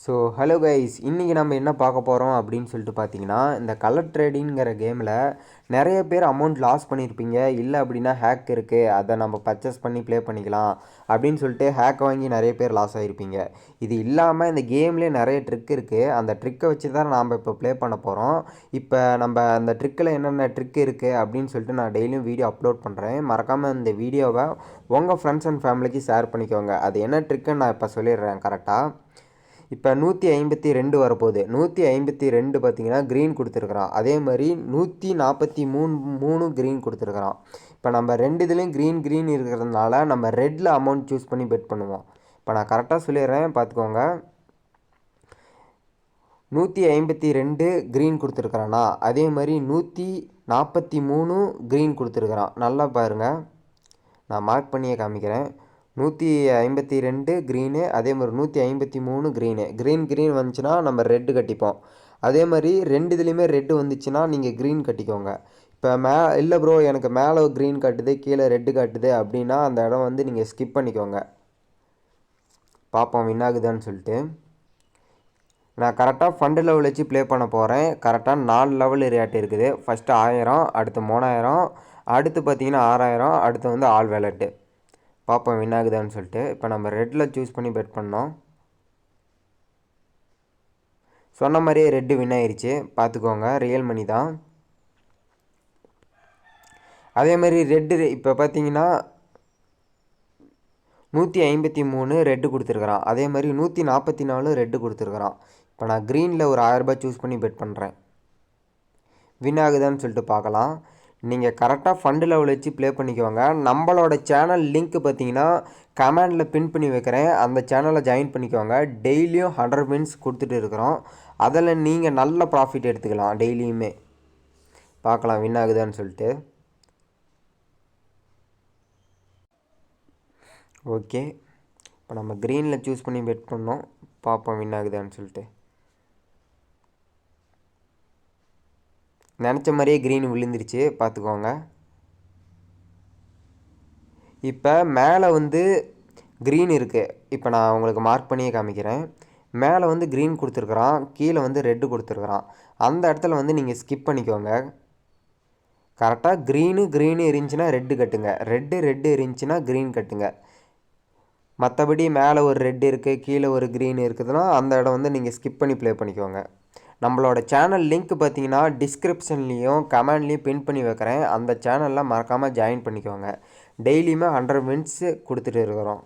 Hello guys, இன்றைக்கி நம்ம என்ன பார்க்க போகிறோம் அப்படின்னு சொல்லிட்டு பார்த்தீங்கன்னா, இந்த கலர் ட்ரேடிங்கிற கேமில் நிறைய பேர் அமௌண்ட் லாஸ் பண்ணியிருப்பீங்க. இல்லை அப்படின்னா ஹேக் இருக்குது, அதை நம்ம பர்ச்சேஸ் பண்ணி ப்ளே பண்ணிக்கலாம் அப்படின்னு சொல்லிட்டு ஹேக் வாங்கி நிறைய பேர் லாஸ் ஆகிருப்பீங்க. இது இல்லாமல் இந்த கேம்லேயே நிறைய ட்ரிக் இருக்குது. அந்த ட்ரிக்கை வச்சு தான் நாம் இப்போ ப்ளே பண்ண போகிறோம். இப்போ நம்ம அந்த ட்ரிக்கில் என்னென்ன ட்ரிக் இருக்குது அப்படின்னு சொல்லிட்டு நான் டெய்லியும் வீடியோ அப்லோட் பண்ணுறேன். மறக்காமல் இந்த வீடியோவை உங்கள் ஃப்ரெண்ட்ஸ் அண்ட் ஃபேமிலிக்கு ஷேர் பண்ணிக்கோங்க. அது என்ன ட்ரிக்குன்னு நான் இப்போ சொல்லிடுறேன் கரெக்டாக. இப்போ 152 வரப்போகுது. 152 பார்த்தீங்கன்னா க்ரீன் கொடுத்துருக்குறான். அதே மாதிரி 143 க்ரீன் கொடுத்துருக்குறான். இப்போ நம்ம ரெண்டு இதுலேயும் க்ரீன் இருக்கிறதுனால நம்ம ரெட்டில் அமௌண்ட் சூஸ் பண்ணி பெட் பண்ணுவோம். இப்போ நான் கரெக்டாக சொல்லிடுறேன், பார்த்துக்கோங்க. 152 க்ரீன் கொடுத்துருக்குறானா, அதே மாதிரி 143 க்ரீன் கொடுத்துருக்குறான். நல்லா பாருங்கள், நான் மார்க் பண்ணியே காமிக்கிறேன். 152 க்ரீனு, அதே மாதிரி 153 க்ரீனு. க்ரீன் வந்துச்சுன்னா நம்ம ரெட்டு கட்டிப்போம். அதே மாதிரி ரெண்டு இதுலேயுமே ரெட்டு வந்துச்சுன்னா நீங்கள் க்ரீன் கட்டிக்கோங்க. இப்போ இல்லை ப்ரோ எனக்கு மேலே க்ரீன் காட்டுது கீழே ரெட்டு காட்டுது அப்படின்னா அந்த இடம் வந்து நீங்கள் ஸ்கிப் பண்ணிக்கோங்க. பார்ப்போம் வின் ஆகுதான்னு சொல்லிட்டு. நான் கரெக்டாக ஃபண்டு லெவல் வச்சு ப்ளே பண்ண போகிறேன். கரெக்டாக 4 லெவல் ரேட் இருக்குது. ஃபஸ்ட்டு 1000, அடுத்து 3000, அடுத்து பார்த்தீங்கன்னா 6000, அடுத்து வந்து ஆல் வேலெட்டு. பார்ப்போம் வின் ஆகுதான்னு சொல்லிட்டு. இப்போ நம்ம ரெட்டில் சூஸ் பண்ணி பெட் பண்ணோம். சொன்ன மாதிரியே ரெட்டு வின் ஆயிடுச்சு, பார்த்துக்கோங்க. ரியல் மணி தான். அதே மாதிரி ரெட்டு இப்போ பார்த்தீங்கன்னா 153 ரெட்டு கொடுத்துருக்குறான். அதே மாதிரி 144 ரெட்டு கொடுத்துருக்குறான். இப்போ நான் க்ரீனில் ஒரு 1000 ரூபாய் சூஸ் பண்ணி பெட் பண்ணுறேன். வின் ஆகுதான்னு சொல்லிட்டு பார்க்கலாம். நீங்கள் கரெக்டாக ஃபண்டு லெவல் வச்சு ப்ளே பண்ணிக்கோங்க. நம்மளோட சேனல் லிங்க் பார்த்தீங்கன்னா கமெண்டில் பின் பண்ணி வைக்கிறேன். அந்த சேனலை ஜாயின் பண்ணிக்கோங்க. டெய்லியும் 100 வின்ஸ் கொடுத்துட்டு இருக்கிறோம். அதில் நீங்கள் நல்ல ப்ராஃபிட் எடுத்துக்கலாம். டெய்லியுமே பார்க்கலாம் வின் ஆகுதான்னு சொல்லிட்டு. ஓகே, இப்போ நம்ம க்ரீனில் சூஸ் பண்ணி பெட் பண்ணோம். பார்ப்போம் வின் ஆகுதான்னு சொல்லிட்டு. நினச்ச மாதிரியே க்ரீன் விழுந்துருச்சு, பார்த்துக்கோங்க. இப்போ மேலே வந்து க்ரீன் இருக்குது. இப்போ நான் உங்களுக்கு மார்க் பண்ணியே காமிக்கிறேன். மேலே வந்து க்ரீன் கொடுத்துருக்குறான், கீழே வந்து ரெட்டு கொடுத்துருக்குறான். அந்த இடத்துல வந்து நீங்கள் ஸ்கிப் பண்ணிக்கோங்க. கரெக்டாக க்ரீனு இருந்துச்சுன்னா ரெட்டு கட்டுங்க, ரெட்டு இருந்துச்சுன்னா க்ரீன் கட்டுங்க. மற்றபடி மேலே ஒரு ரெட்டு இருக்குது கீழே ஒரு க்ரீன் இருக்குதுன்னா அந்த இடம் வந்து நீங்கள் ஸ்கிப் பண்ணி ப்ளே பண்ணிக்கோங்க. நம்மளோட சேனல் லிங்க் பார்த்தீங்கன்னா டிஸ்கிரிப்ஷன்லேயும் கமெண்ட்லேயும் பின் பண்ணி வைக்கிறேன். அந்த சேனலில் மறக்காமல் ஜாயின் பண்ணிக்கோங்க. டெய்லியுமே 100 வின்ஸ் கொடுத்துட்டு இருக்கிறோம்.